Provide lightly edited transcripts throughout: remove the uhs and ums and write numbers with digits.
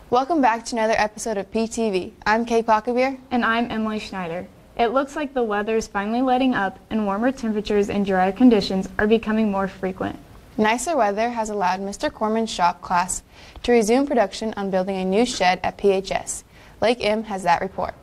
Welcome back to another episode of PTV. I'm Kay Packabeer. And I'm Emily Schneider. It looks like the weather is finally letting up and warmer temperatures and drier conditions are becoming more frequent. Nicer weather has allowed Mr. Corman's shop class to resume production on building a new shed at PHS. Lake M has that report.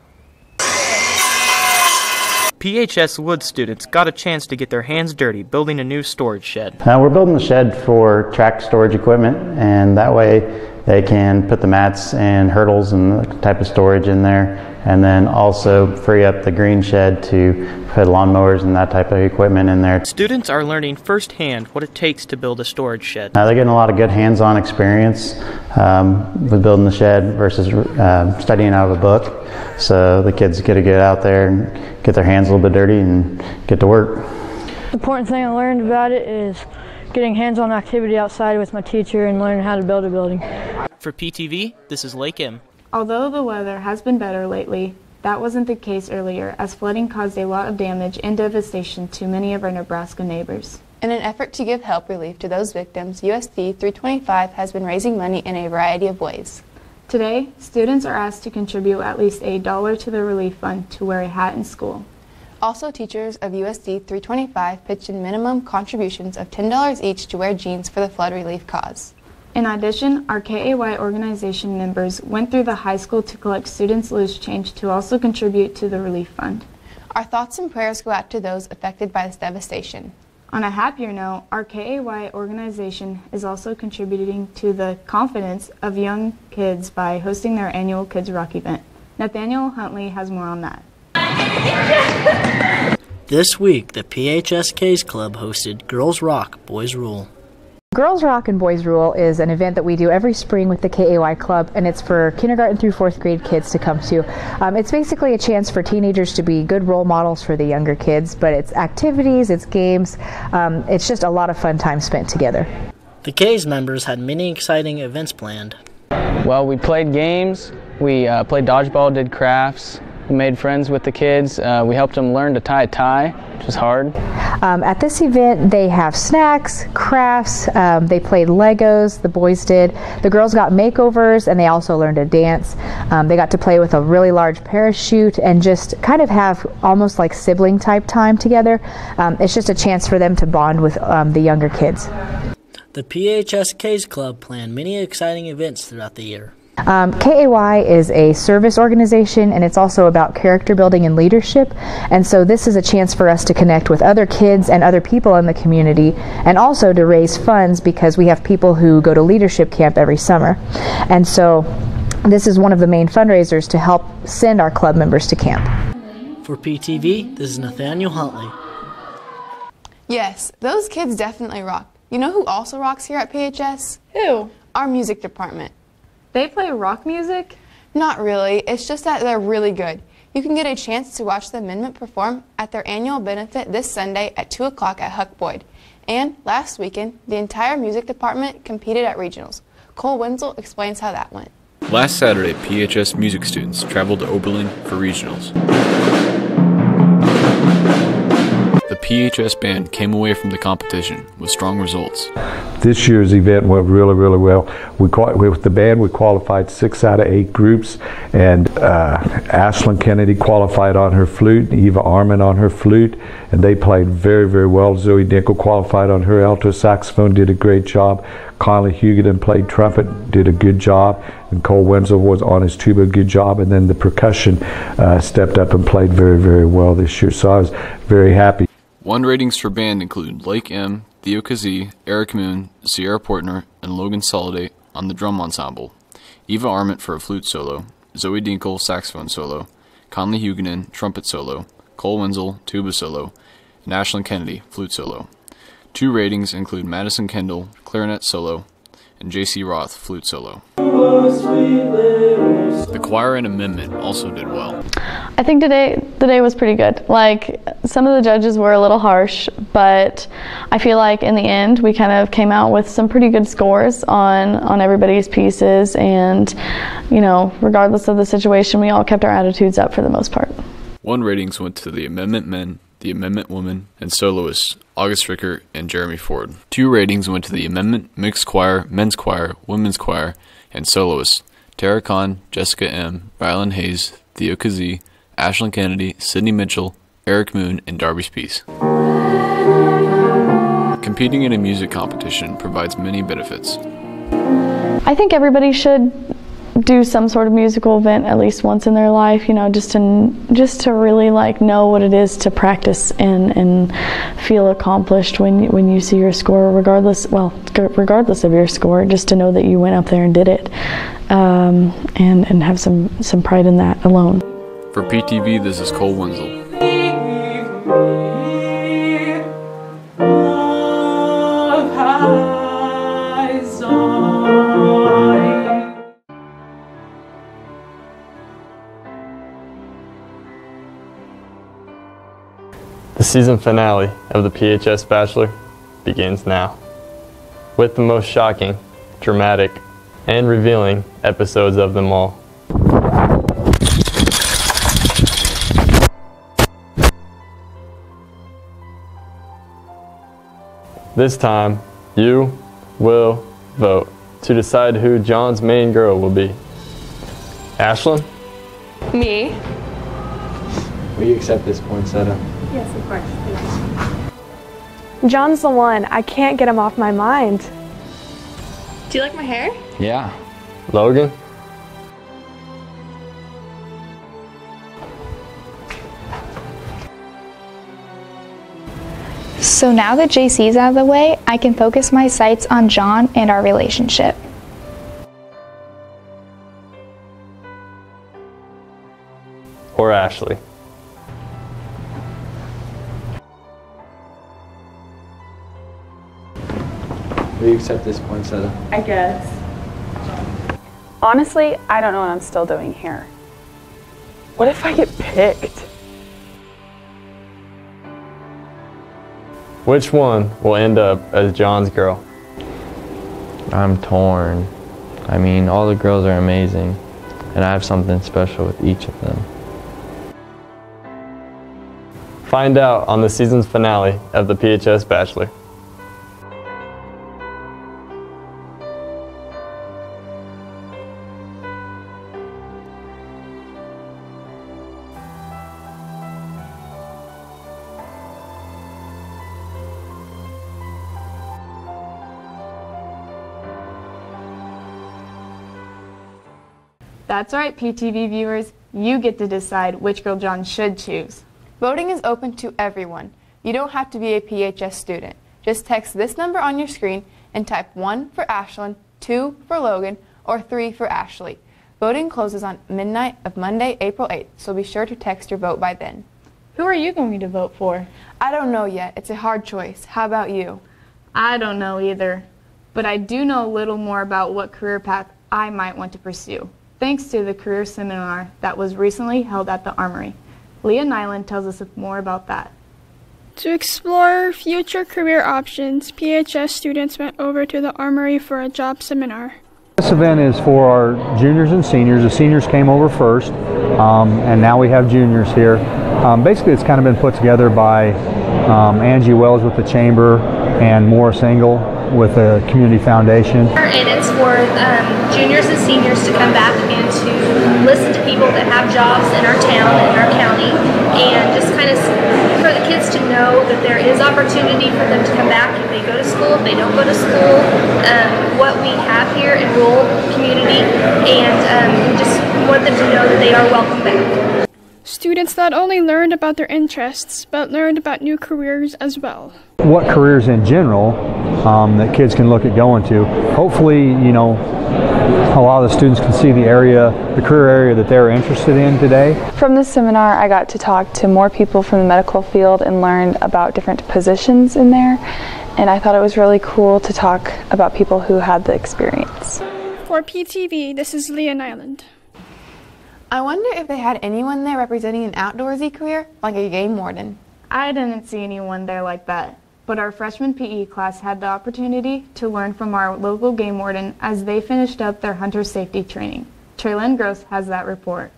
PHS Wood students got a chance to get their hands dirty building a new storage shed. We're building the shed for track storage equipment, and that way they can put the mats and hurdles and the type of storage in there, and then also free up the green shed to put lawnmowers and that type of equipment in there. Students are learning firsthand what it takes to build a storage shed. They're getting a lot of good hands-on experience with building the shed versus studying out of a book. So the kids get to get out there and get their hands a little bit dirty and get to work. The important thing I learned about it is getting hands-on activity outside with my teacher and learning how to build a building. For PTV, this is Lake M. Although the weather has been better lately, that wasn't the case earlier, as flooding caused a lot of damage and devastation to many of our Nebraska neighbors. In an effort to give help relief to those victims, USD 325 has been raising money in a variety of ways. Today, students are asked to contribute at least $1 to the relief fund to wear a hat in school. Also, teachers of USD 325 pitched in minimum contributions of $10 each to wear jeans for the flood relief cause. In addition, our KAY organization members went through the high school to collect students' loose change to also contribute to the relief fund. Our thoughts and prayers go out to those affected by this devastation. On a happier note, our KAY organization is also contributing to the confidence of young kids by hosting their annual Kids Rock event. Nathaniel Huntley has more on that. This week, the PHSK's Club hosted Girls Rock, Boys Rule. Girls Rock and Boys Rule is an event that we do every spring with the KAY Club, and it's for kindergarten through 4th grade kids to come to. It's basically a chance for teenagers to be good role models for the younger kids, but it's activities, it's games, it's just a lot of fun time spent together. The K's members had many exciting events planned. Well, we played games, we played dodgeball, did crafts, we made friends with the kids, we helped them learn to tie a tie, which was hard. At this event, they have snacks, crafts, they played Legos, the boys did. The girls got makeovers, and they also learned to dance. They got to play with a really large parachute and just kind of have almost like sibling type time together. It's just a chance for them to bond with the younger kids. The PHSK's Club planned many exciting events throughout the year. KAY is a service organization, and it's also about character building and leadership, and so this is a chance for us to connect with other kids and other people in the community, and also to raise funds because we have people who go to leadership camp every summer, and so this is one of the main fundraisers to help send our club members to camp. For PTV, this is Nathaniel Huntley. Yes, those kids definitely rock. You know who also rocks here at PHS? Who? Our music department. They play rock music? Not really, it's just that they're really good. You can get a chance to watch the Amendment perform at their annual benefit this Sunday at 2 o'clock at Huck Boyd. And last weekend, the entire music department competed at regionals. Cole Wenzel explains how that went. Last Saturday, PHS music students traveled to Oberlin for regionals. The PHS band came away from the competition with strong results. This year's event went really, really well. With the band, we qualified 6 out of 8 groups, and Ashlyn Kennedy qualified on her flute, Eva Arman on her flute, and they played very, very well. Zoe Dinkel qualified on her alto saxophone, did a great job. Conley Hugoton played trumpet, did a good job, and Cole Wenzel was on his tuba, good job, and then the percussion stepped up and played very, very well this year, so I was very happy. One ratings for band include Lake M, Theo Kazee, Eric Moon, Sierra Portner, and Logan Soliday on the drum ensemble, Eva Arment for a flute solo, Zoe Dinkel saxophone solo, Conley Hugoton trumpet solo, Cole Wenzel tuba solo, and Ashlyn Kennedy flute solo. 2 ratings include Madison Kendall clarinet solo and J.C. Roth flute solo. The choir and amendment also did well. I think the day was pretty good. Like, some of the judges were a little harsh, but I feel like in the end we kind of came out with some pretty good scores on everybody's pieces, and you know, regardless of the situation, we all kept our attitudes up for the most part. 1 ratings went to the amendment men, the amendment women, and soloists August Ricker and Jeremy Ford. 2 ratings went to the amendment mixed choir, men's choir, women's choir, and soloists Tara Kahn, Jessica M., Rylan Hayes, Theo Kazee, Ashlyn Kennedy, Sydney Mitchell, Eric Moon, and Darby Spees. Competing in a music competition provides many benefits. I think everybody should do some sort of musical event at least once in their life, you know, just to really like know what it is to practice and feel accomplished when you see your score, regardless of your score, just to know that you went up there and did it, and have some pride in that alone. For PTV, this is Cole Wenzel. The season finale of the PHS Bachelor begins now, with the most shocking, dramatic, and revealing episodes of them all. This time, you will vote to decide who John's main girl will be. Ashlyn? Me. Will you accept this poinsettia? Yes, of course. John's the one. I can't get him off my mind. Do you like my hair? Yeah. Logan? So now that JC's out of the way, I can focus my sights on John and our relationship. Or Ashley? Will you accept this poinsettia? I guess. Honestly, I don't know what I'm still doing here. What if I get picked? Which one will end up as John's girl? I'm torn. I mean, all the girls are amazing, and I have something special with each of them. Find out on the season's finale of the PHS Bachelor. That's right, PTV viewers. You get to decide which girl John should choose. Voting is open to everyone. You don't have to be a PHS student. Just text this number on your screen and type 1 for Ashlyn, 2 for Logan, or 3 for Ashley. Voting closes on midnight of Monday, April 8th, so be sure to text your vote by then. Who are you going to vote for? I don't know yet. It's a hard choice. How about you? I don't know either, but I do know a little more about what career path I might want to pursue, thanks to the career seminar that was recently held at the Armory. Leah Nyland tells us more about that. To explore future career options, PHS students went over to the Armory for a job seminar. This event is for our juniors and seniors. The seniors came over first, and now we have juniors here. Basically, it's kind of been put together by Angie Wells with the Chamber and Morris Engel with the Community Foundation. And it's for juniors and seniors to come back and to listen to people that have jobs in our town and our county, and just kind of for the kids to know that there is opportunity for them to come back if they go to school, if they don't go to school, what we have here in rural community, and just want them to know that they are welcome back. Students not only learned about their interests, but learned about new careers as well. What careers in general that kids can look at going to. Hopefully, you know, a lot of the students can see the area, the career area that they're interested in today. From this seminar, I got to talk to more people from the medical field and learned about different positions in there. And I thought it was really cool to talk about people who had the experience. For PTV, this is Leah Nyland. I wonder if they had anyone there representing an outdoorsy career, like a game warden. I didn't see anyone there like that, but our freshman PE class had the opportunity to learn from our local game warden as they finished up their hunter safety training. Traylyn Gross has that report.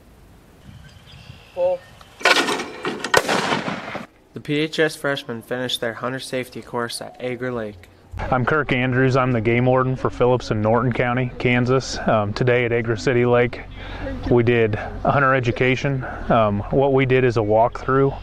The PHS freshmen finished their hunter safety course at Agar Lake. I'm Kirk Andrews. I'm the game warden for Phillips and Norton County, Kansas. Today at Agra City Lake, we did hunter education. What we did is a walkthrough,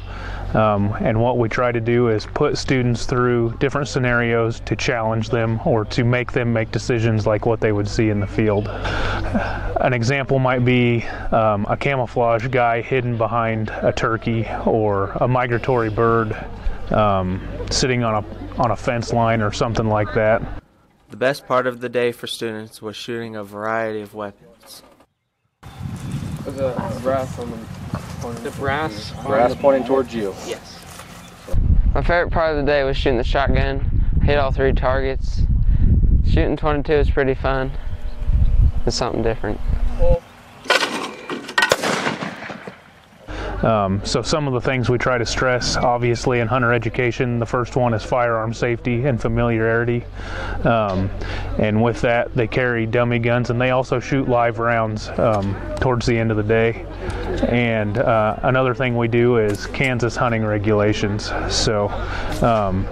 and what we try to do is put students through different scenarios to challenge them or to make them make decisions like what they would see in the field. An example might be a camouflage guy hidden behind a turkey or a migratory bird sitting on a fence line or something like that. The best part of the day for students was shooting a variety of weapons. The brass on the brass pointing towards you. Yes. My favorite part of the day was shooting the shotgun. Hit all 3 targets. Shooting 22 is pretty fun. It's something different. So some of the things we try to stress, obviously, in hunter education, the first one is firearm safety and familiarity. And with that, they carry dummy guns, and they also shoot live rounds towards the end of the day. And another thing we do is Kansas hunting regulations. So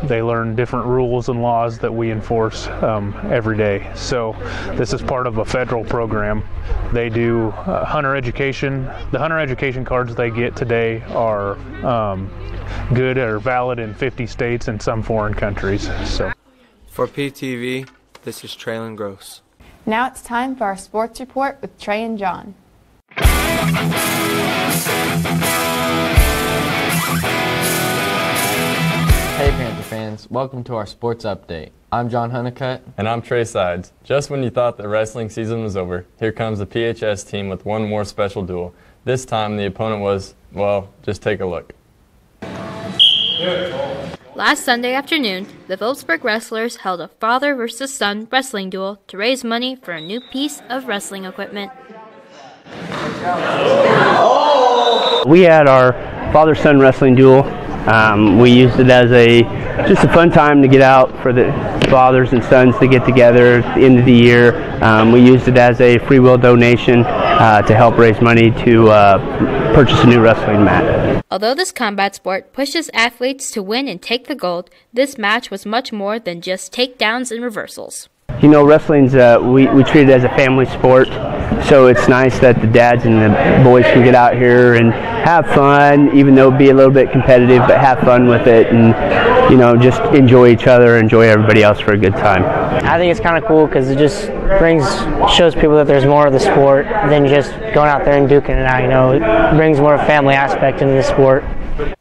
they learn different rules and laws that we enforce every day. So this is part of a federal program. They do hunter education. The hunter education cards they get today are good or valid in 50 states and some foreign countries. So, For PTV, this is Traylon Gross. Now it's time for our sports report with Trey and John. Hey Panther fans, welcome to our sports update. I'm John Honeycutt. And I'm Trey Sides. Just when you thought the wrestling season was over, here comes the PHS team with one more special duel. This time the opponent was, well, just take a look. Last Sunday afternoon, the Phillipsburg wrestlers held a father versus son wrestling duel to raise money for a new piece of wrestling equipment. We had our father-son wrestling duel. We used it as just a fun time to get out for the fathers and sons to get together at the end of the year. We used it as a free will donation to help raise money to purchase a new wrestling mat. Although this combat sport pushes athletes to win and take the gold, this match was much more than just takedowns and reversals. You know, wrestling's, we treat it as a family sport, so it's nice that the dads and the boys can get out here and have fun, even though it be a little bit competitive, but have fun with it and, you know, just enjoy each other, enjoy everybody else for a good time. I think it's kind of cool because it just shows people that there's more of the sport than just going out there and duking it out, you know. It brings more family aspect into the sport.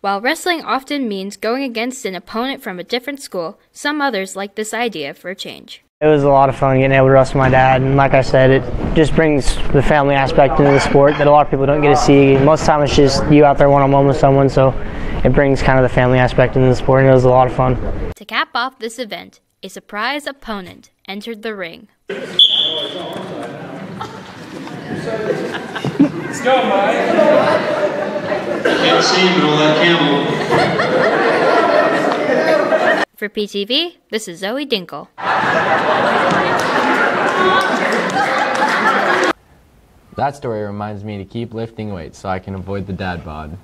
While wrestling often means going against an opponent from a different school, some others like this idea for a change. It was a lot of fun getting able to wrestle my dad, and like I said, it just brings the family aspect into the sport that a lot of people don't get to see. Most of the time it's just you out there one-on-one with someone, so it brings kind of the family aspect into the sport, and it was a lot of fun. To cap off this event, a surprise opponent entered the ring. Let's go, Mike. Can't see him in all that camel. For PTV, this is Zoe Dinkle. That story reminds me to keep lifting weights so I can avoid the dad bod.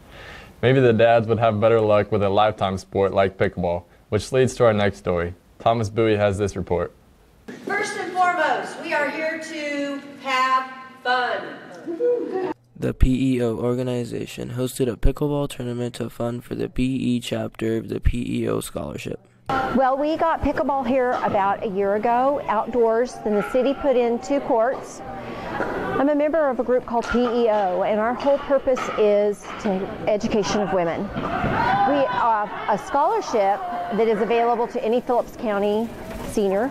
Maybe the dads would have better luck with a lifetime sport like pickleball, which leads to our next story. Thomas Bowie has this report. First and foremost, we are here to have fun. The PEO organization hosted a pickleball tournament to fund for the PE chapter of the PEO scholarship. Well, we got pickleball here about a year ago, outdoors. Then the city put in 2 courts. I'm a member of a group called PEO, and our whole purpose is to education of women. We have a scholarship that is available to any Phillips County senior,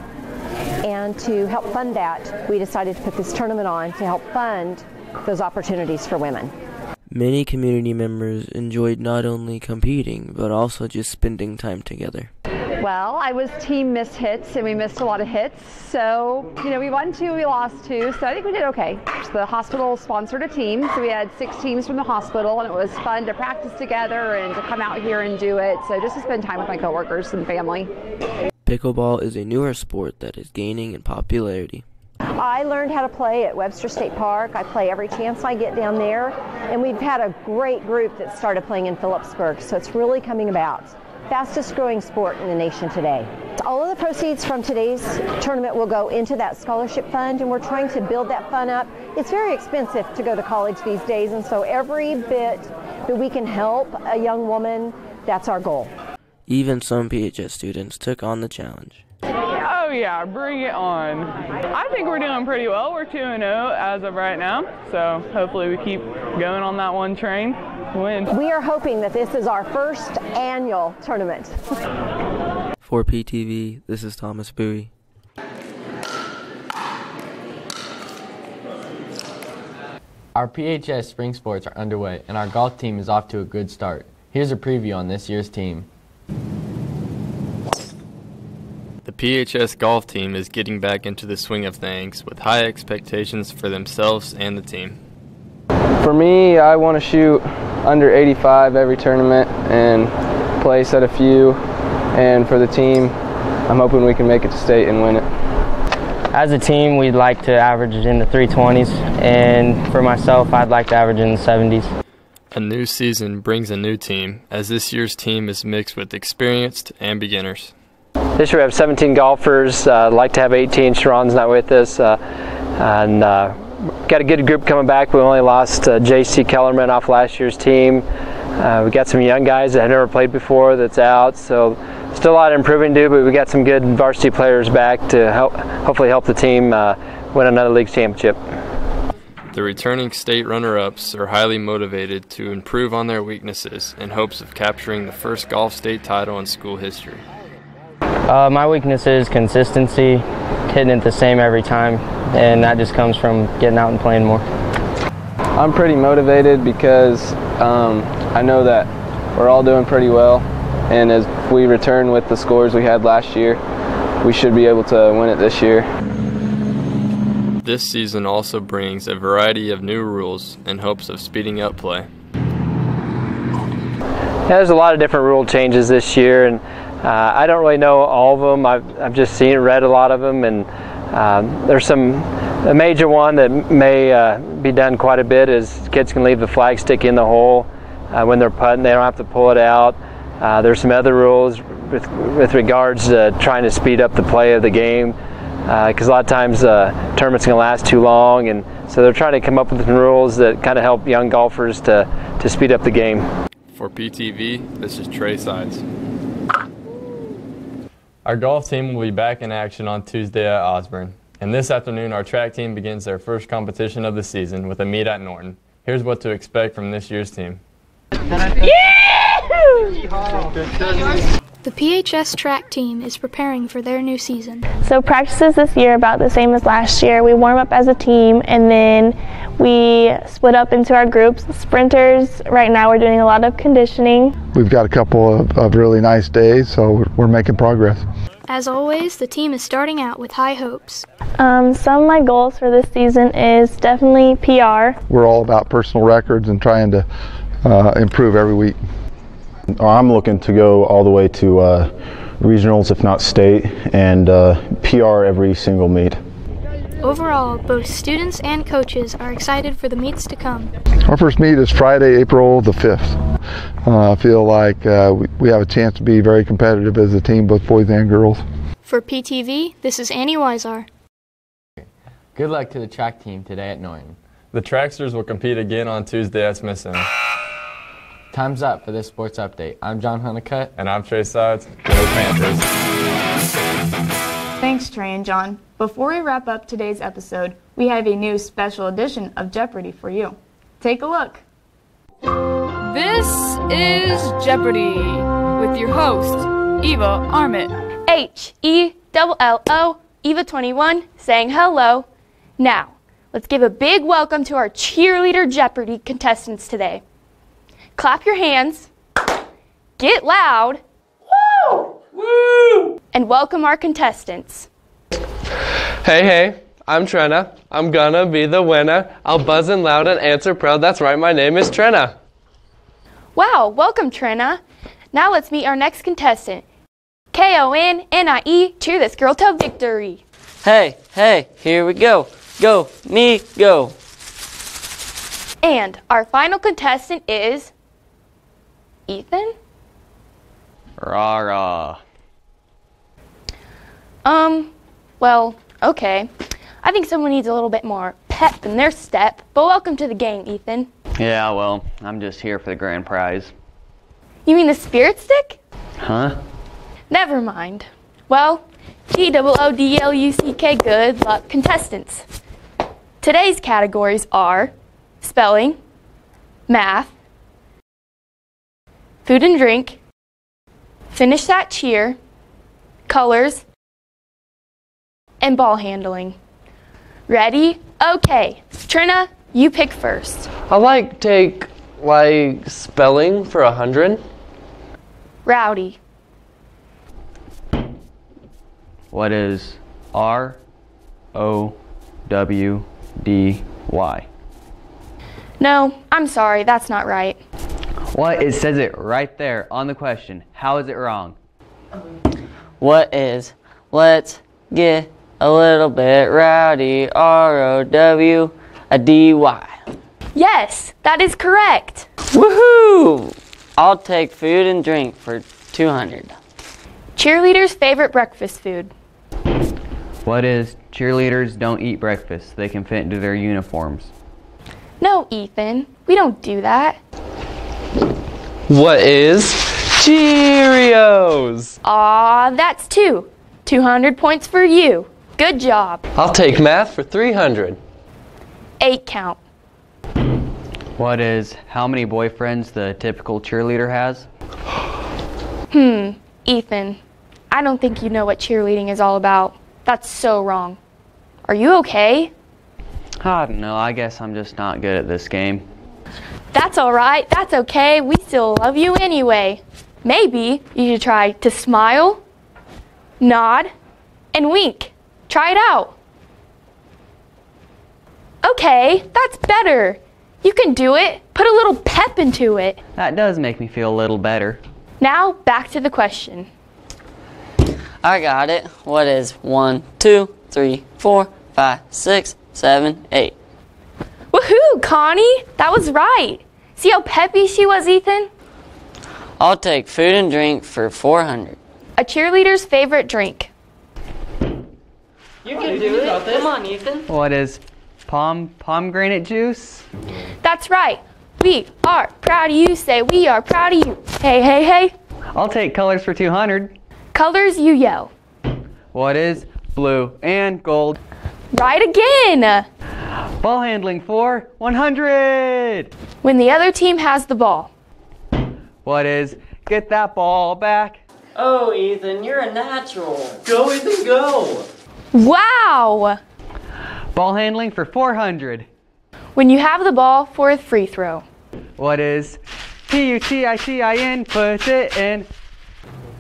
and to help fund that, we decided to put this tournament on to help fund those opportunities for women. Many community members enjoyed not only competing, but also just spending time together. Well, I was team miss hits, and we missed a lot of hits. So, you know, we won 2, we lost 2, so I think we did okay. The hospital sponsored a team, so we had 6 teams from the hospital, and it was fun to practice together and to come out here and do it. So just to spend time with my coworkers and family. Pickleball is a newer sport that is gaining in popularity. I learned how to play at Webster State Park. I play every chance I get down there, and we've had a great group that started playing in Phillipsburg, so it's really coming about. fastest growing sport in the nation today. All of the proceeds from today's tournament will go into that scholarship fund, and we're trying to build that fund up. It's very expensive to go to college these days, and so every bit that we can help a young woman, that's our goal. Even some PHS students took on the challenge. Oh yeah, bring it on. I think we're doing pretty well. We're 2-0 as of right now, so hopefully we keep going on that one train to win. We are hoping that this is our first annual tournament. For PTV, this is Thomas Bowie. Our PHS spring sports are underway, and our golf team is off to a good start. Here's a preview on this year's team. The PHS golf team is getting back into the swing of things with high expectations for themselves and the team. For me, I want to shoot under 85 every tournament and place at a few. And for the team, I'm hoping we can make it to state and win it. As a team, we'd like to average in the 320s, and for myself, I'd like to average in the 70s. A new season brings a new team, as this year's team is mixed with experienced and beginners. This year we have 17 golfers. Like to have 18. Sharon's not with us. And got a good group coming back. We only lost J.C. Kellerman off last year's team. We got some young guys that have never played before that's out. So still a lot of improving to do, but we got some good varsity players back to hopefully help the team win another league championship. The returning state runner-ups are highly motivated to improve on their weaknesses in hopes of capturing the first golf state title in school history. My weakness is consistency, hitting it the same every time, and that just comes from getting out and playing more. I'm pretty motivated because I know that we're all doing pretty well, and as we return with the scores we had last year, we should be able to win it this year. This season also brings a variety of new rules in hopes of speeding up play. Yeah, there's a lot of different rule changes this year, and I don't really know all of them. I've just seen and read a lot of them, and there's a major one that may be done quite a bit is kids can leave the flag stick in the hole when they're putting. They don't have to pull it out. There's some other rules with regards to trying to speed up the play of the game, because a lot of times tournaments can last too long, and so they're trying to come up with some rules that kind of help young golfers to speed up the game. For PTV, this is Trey Sides. Our golf team will be back in action on Tuesday at Osborne. And this afternoon, our track team begins their first competition of the season with a meet at Norton. Here's what to expect from this year's team. The PHS track team is preparing for their new season. So practices this year about the same as last year. We warm up as a team and then we split up into our groups. Sprinters, right now we're doing a lot of conditioning. We've got a couple of really nice days, so we're making progress. As always, the team is starting out with high hopes. Some of my goals for this season is definitely PR. We're all about personal records and trying to improve every week. I'm looking to go all the way to regionals, if not state, and PR every single meet. Overall, both students and coaches are excited for the meets to come. Our first meet is Friday, April the 5th. I feel like we have a chance to be very competitive as a team, both boys and girls. For PTV, this is Annie Weisar. Good luck to the track team today at Norton. The Tracksters will compete again on Tuesday at Smith Center. Time's up for this sports update. I'm John Honeycutt. And I'm Trey Sides. Go Panthers. Thanks, Trey and John. Before we wrap up today's episode, we have a new special edition of Jeopardy for you. Take a look. This is Jeopardy! With your host, Eva Armit. H-E-L-L-O, Eva21, saying hello. Now, let's give a big welcome to our cheerleader Jeopardy contestants today. Clap your hands, get loud, woo! Woo! And welcome our contestants. Hey, I'm Trenna. I'm gonna be the winner. I'll buzz in loud and answer proud. That's right, my name is Trenna. Wow, welcome Trenna. Now let's meet our next contestant. K-O-N-N-I-E, cheer this girl to victory. Hey, here we go. Go, me, go. And our final contestant is Ethan? Rah-rah. Well, okay. I think someone needs a little bit more pep in their step, but welcome to the game, Ethan. Yeah, well, I'm just here for the grand prize. You mean the spirit stick? Huh? Never mind. Well, GOODLUCK, good luck, contestants. Today's categories are spelling, math, food and drink, finish that cheer, colors, and ball handling. Ready? Okay. Trina, you pick first. I'd take spelling for 100. Rowdy. What is ROWDY? No, I'm sorry, that's not right. What? It says it right there on the question. How is it wrong? What is let's get a little bit rowdy? ROWDY. Yes, that is correct. Woohoo! I'll take food and drink for 200. Cheerleaders' favorite breakfast food. What is cheerleaders don't eat breakfast? They can fit into their uniforms. No, Ethan, we don't do that. What is Cheerios? Aw, that's 200 points for you. Good job. I'll take math for 300. 8 count. What is how many boyfriends the typical cheerleader has? Ethan, I don't think you know what cheerleading is all about. That's so wrong. Are you okay? I don't know. I guess I'm just not good at this game. That's all right. That's okay. We still love you anyway. Maybe you should try to smile, nod, and wink. Try it out. Okay, that's better. You can do it. Put a little pep into it. That does make me feel a little better. Now, back to the question. I got it. What is 1, 2, 3, 4, 5, 6, 7, 8? Woohoo, Connie! That was right. See how peppy she was, Ethan? I'll take food and drink for 400. A cheerleader's favorite drink. You can do it. Come on, Ethan. What is pomegranate juice? That's right. We are proud of you. Say we are proud of you. Hey, hey, hey. I'll take colors for 200. Colors, you yell. What is blue and gold? Right again. Ball handling for 100. When the other team has the ball. What is get that ball back? Oh, Ethan, you're a natural. Go, Ethan, go. Wow. Ball handling for 400. When you have the ball for a free throw. What is PUTITIN? Puts it in.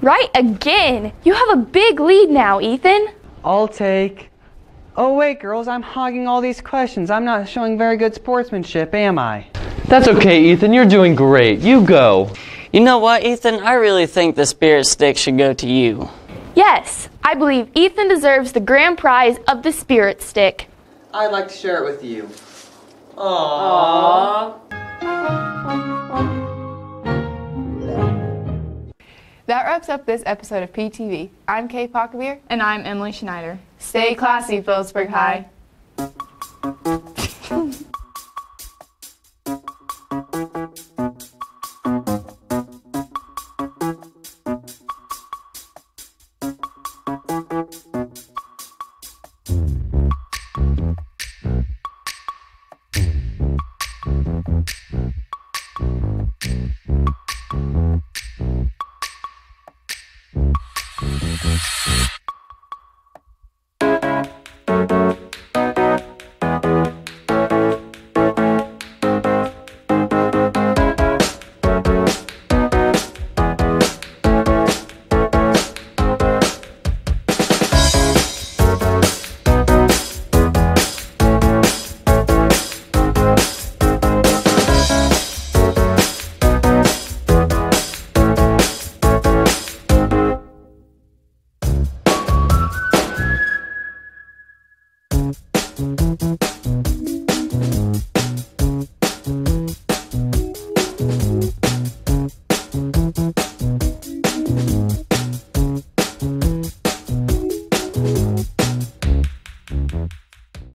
Right again. You have a big lead now, Ethan. I'll take... Oh wait, girls, I'm hogging all these questions. I'm not showing very good sportsmanship, am I? That's okay, Ethan. You're doing great. You go. You know what, Ethan? I really think the spirit stick should go to you. Yes, I believe Ethan deserves the grand prize of the spirit stick. I'd like to share it with you. Aww. That wraps up this episode of PTV. I'm Kay Pockavere. And I'm Emily Schneider. Stay classy, Phillipsburg High. Thank you.